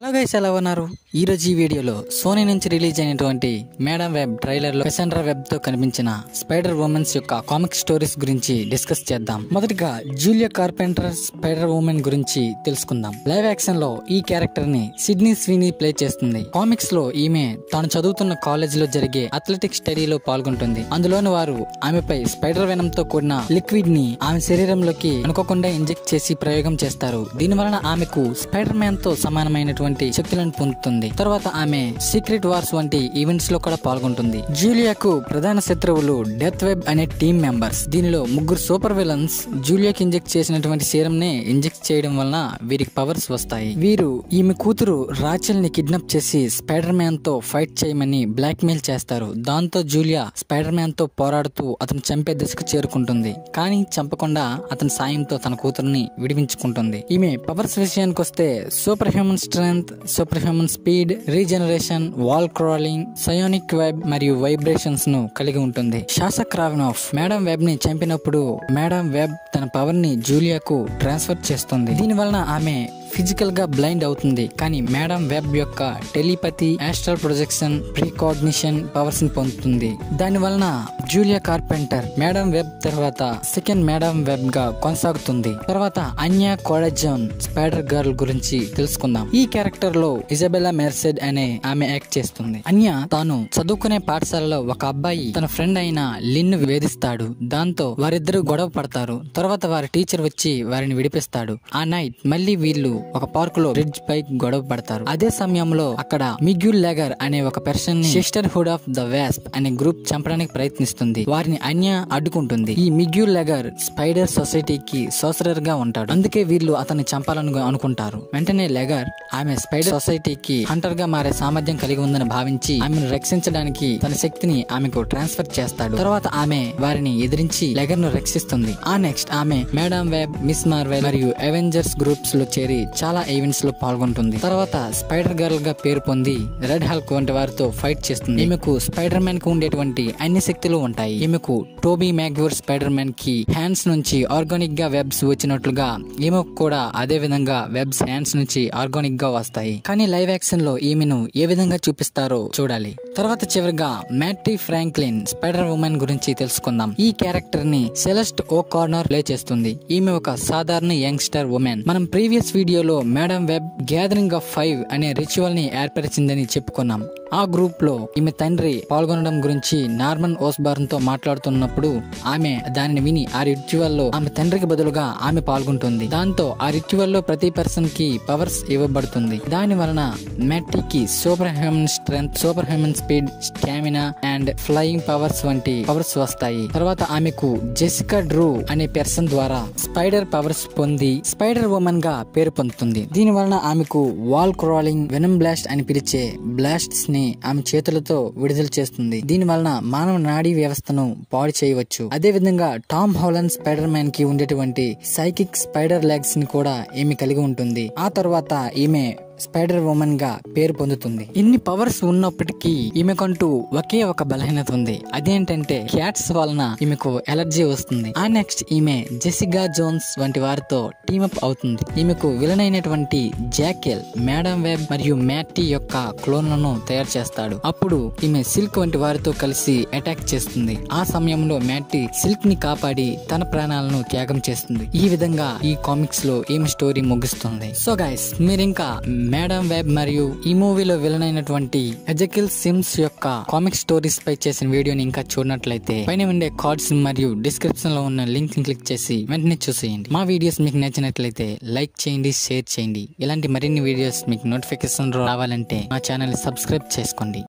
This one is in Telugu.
హలో గైస్, ఎలా ఉన్నారు? ఈ రోజు ఈ వీడియోలో సోనీ నుంచి రిలీజ్ అయినటువంటి మేడం వెబ్ ట్రైలర్ లో కసాండ్రా వెబ్ తో కనిపించిన స్పైడర్ ఉమెన్స్ యొక్క కామిక్ స్టోరీస్ గురించి డిస్కస్ చేద్దాం. మొదటిగా జూలియా కార్పెంటర్ స్పైడర్ ఉమెన్ గురించి తెలుసుకుందాం. లైవ్ యాక్షన్ లో ఈ క్యారెక్టర్ ని సిడ్నీ స్వీనీ ప్లే చేస్తుంది. కామిక్స్ లో ఈమె తాను చదువుతున్న కాలేజ్ లో జరిగే అథ్లెటిక్ స్టడీలో పాల్గొంటుంది. అందులోని వారు ఆమెపై స్పైడర్ వెనం తో కూడిన లిక్విడ్ ని ఆమె శరీరంలోకి అనుకోకుండా ఇంజెక్ట్ చేసి ప్రయోగం చేస్తారు. దీని వలన ఆమెకు స్పైడర్ మ్యాన్ తో సమానమైనటువంటి శక్తులను పొందుతుంది. తర్వాత ఆమె సీక్రెట్ వార్స్ వంటి ఈవెంట్స్ లో కూడా పాల్గొంటుంది. జూలియాకు ప్రధాన శత్రువులు డెత్ వెబ్ అనే టీమ్ మెంబర్స్. దీనిలో ముగ్గురు సూపర్ విలన్స్ జూలియాకి ఇంజెక్ట్ చేసినటువంటి సీరం నే ఇంజెక్ట్ చేయడం వలన వీరికి పవర్స్ వస్తాయి. వీరు ఈమె కూతురు రాచెల్ ని కిడ్నాప్ చేసి స్పైడర్ మ్యాన్ తో ఫైట్ చేయమని బ్లాక్ మెయిల్ చేస్తారు. దాంతో జూలియా స్పైడర్ మ్యాన్ తో పోరాడుతూ అతను చంపే దశకు చేరుకుంటుంది. కానీ చంపకుండా అతని సాయంతో తన కూతురుని విడిపించుకుంటుంది. ఈమె పవర్స్ విషయానికి వస్తే super human strength, super human speed, regeneration, wall crawling, psionic web మరియు వైబ్రేషన్స్ ను కలిగి ఉంటుంది. షాషక్ రావెనోఫ్ మేడం వెబ్ ని చంపినప్పుడు మేడం వెబ్ తన పవర్ ని జూలియాకు ట్రాన్స్ఫర్ చేస్తుంది. దీని వలన ఆమె ఫిజికల్ గా బ్లైండ్ అవుతుంది. కానీ మేడం వెబ్ యొక్క టెలిపతి, ఆస్ట్రల్ ప్రొజెక్షన్, ప్రీకాగ్నిషన్ పవర్స్ ని పొందుతుంది. దాని వలన జూలియా కార్పెంటర్ మేడం వెబ్ తర్వాత సెకండ్ మేడం వెబ్ గా కొనసాగుతుంది. తర్వాత అన్యా కోడజాన్ స్పైడర్ గర్ల్ గురించి తెలుసుకుందాం. ఈ క్యారెక్టర్ లో ఇజబెల్లా మెర్సెడ్ అనే ఆమె యాక్ట్ చేస్తుంది. అన్యా తాను చదువుకునే పాఠశాలలో ఒక అబ్బాయి తన ఫ్రెండ్ అయిన లిన్ వేధిస్తాడు. దాంతో వారిద్దరూ గొడవ పడతారు. తర్వాత వారి టీచర్ వచ్చి వారిని విడిపిస్తాడు. ఆ నైట్ మళ్ళీ వీళ్ళు ఒక పార్క్ లో బ్రిడ్జ్ పై గొడవ పడతారు. అదే సమయంలో అక్కడ మిగ్యూల్ లెగర్ అనే ఒక పర్సన్ ని సిస్టర్హుడ్ ఆఫ్ ద వాస్ప్ అనే గ్రూప్ చంపడానికి ప్రయత్నిస్తుంది. వారిని అన్యా అడ్డుకుంటుంది. ఈ మిగ్యూల్ లెగర్ స్పైడర్ సొసైటీకి సోసరర్ గా ఉంటాడు. అందుకే వీళ్ళు అతన్ని చంపాలని అనుకుంటారు. వెంటనే లెగర్ ఆమె స్పైడర్ సొసైటీకి హంటర్ గా మారే సామర్థ్యం కలిగి ఉందని భావించి ఆమెను రక్షించడానికి తన శక్తిని ఆమెకు ట్రాన్స్ఫర్ చేస్తాడు. తర్వాత ఆమె వారిని ఎదిరించి లెగర్ ను రక్షిస్తుంది. ఆ నెక్స్ట్ ఆమె మేడం వెబ్, మిస్ మార్వెల్ మరియు అవెంజర్స్ గ్రూప్స్ లో చేరి చాలా ఈవెంట్స్ లో పాల్గొంటుంది. తర్వాత స్పైడర్ గర్ల్ గా పేరు పొంది రెడ్ హల్క్ వంటి వారితో ఫైట్ చేస్తుంది. ఈమెకు స్పైడర్ మ్యాన్ కు ఉండేటువంటి అన్ని శక్తులు ఉంటాయి. ఈమెకు టోబీ మ్యాగ్వర్ స్పైడర్ మ్యాన్ కి హ్యాండ్స్ నుంచి ఆర్గానిక్ గా వెబ్స్ వచ్చినట్లుగా ఈమెకు కూడా అదే విధంగా వెబ్స్ హ్యాండ్స్ నుంచి ఆర్గానిక్ గా వస్తాయి. కానీ లైవ్ యాక్షన్ లో ఈమెను ఏ విధంగా చూపిస్తారో చూడాలి. తర్వాత చివరిగా మ్యాటీ ఫ్రాంక్లిన్ స్పైడర్ ఉమెన్ గురించి తెలుసుకుందాం. ఈ క్యారెక్టర్ ని సెలెస్ట్ ఓ కార్నర్ ప్లే చేస్తుంది. ఈమె ఒక సాధారణ యంగ్స్టర్ ఉమెన్. మనం ప్రీవియస్ వీడియోలో మేడం వెబ్ గ్యాదరింగ్ ఆఫ్ 5 అనే రిచువల్ ని ఏర్పరిచిందని చెప్పుకున్నాం. ఆ గ్రూప్ లో ఈమె తండ్రి పాల్గొనడం గురించి నార్మన్ ఓస్బార్న్ తో మాట్లాడుతున్నప్పుడు ఆమె దానిని విని ఆ రిచువల్ లో ఆమె తండ్రికి బదులుగా ఆమె పాల్గొంటుంది. దాంతో ఆ రిచువల్ లో ప్రతి పర్సన్ కి పవర్స్ ఇవ్వబడుతుంది. దాని వలన మ్యాట్టీకి super human strength, super human speed, stamina and flying powers వంటి పవర్స్ వస్తాయి. తర్వాత ఆమెకు జెసికా డ్రూ అనే పర్సన్ ద్వారా స్పైడర్ పవర్స్ పొంది స్పైడర్ ఉమెన్ గా పేరు పొందుతుంది. దీని వలన ఆమెకు వాల్ క్రాలింగ్, వెనమ్ బ్లాస్ట్ అని పిలిచే బ్లాస్ట్స్ ని ఆమె చేతులతో విడుదల చేస్తుంది. దీని వలన మానవ నాడీ వ్యవస్థను పాడు చేయవచ్చు. అదే విధంగా టామ్ హాలండ్ స్పైడర్ మ్యాన్ కి ఉండేటువంటి సైకిక్ స్పైడర్ లెగ్స్ ని కూడా ఈమె కలిగి ఉంటుంది. ఆ తర్వాత ఈమె స్పైడర్ ఉమెన్ గా పేరు పొందుతుంది. ఇన్ని పవర్స్ ఉన్నప్పటికీ ఈమెకంటూ ఒకే ఒక బలహీనత ఉంది. అదేంటంటే క్యాట్స్ వలన ఈమెకు ఎలర్జీ వస్తుంది. ఆ నెక్స్ట్ ఈమె జెసికా జోన్స్ వంటి వారితో టీమప్ అవుతుంది. ఈమెకు విలన్ అయినటువంటి జాకెల్ మేడం వెబ్ మరియు మ్యాటీ యొక్క క్లోన్లను తయారు చేస్తాడు. అప్పుడు ఈమె సిల్క్ వంటి వారితో కలిసి అటాక్ చేస్తుంది. ఆ సమయంలో మ్యాటీ సిల్క్ ని కాపాడి తన ప్రాణాలను త్యాగం చేస్తుంది. ఈ విధంగా ఈ కామిక్స్ లో ఈమె స్టోరీ ముగుస్తుంది. సో గైస్, మీరు ఇంకా మేడం వెబ్ మరియు ఈ మూవీలో విలన్ అయినటువంటి ఎజకిల్ సిమ్స్ యొక్క కామిక్ స్టోరీస్ పై చేసిన వీడియోని ఇంకా చూడనట్లయితే పైన ఉండే కార్డ్స్ మరియు డిస్క్రిప్షన్ లో ఉన్న లింక్ ని క్లిక్ చేసి వెంటనే చూసేయండి. మా వీడియోస్ మీకు నచ్చినట్లయితే లైక్ చేయండి, షేర్ చేయండి. ఇలాంటి మరిన్ని వీడియోస్ మీకు నోటిఫికేషన్ రావాలంటే మా ఛానల్ సబ్స్క్రైబ్ చేసుకోండి.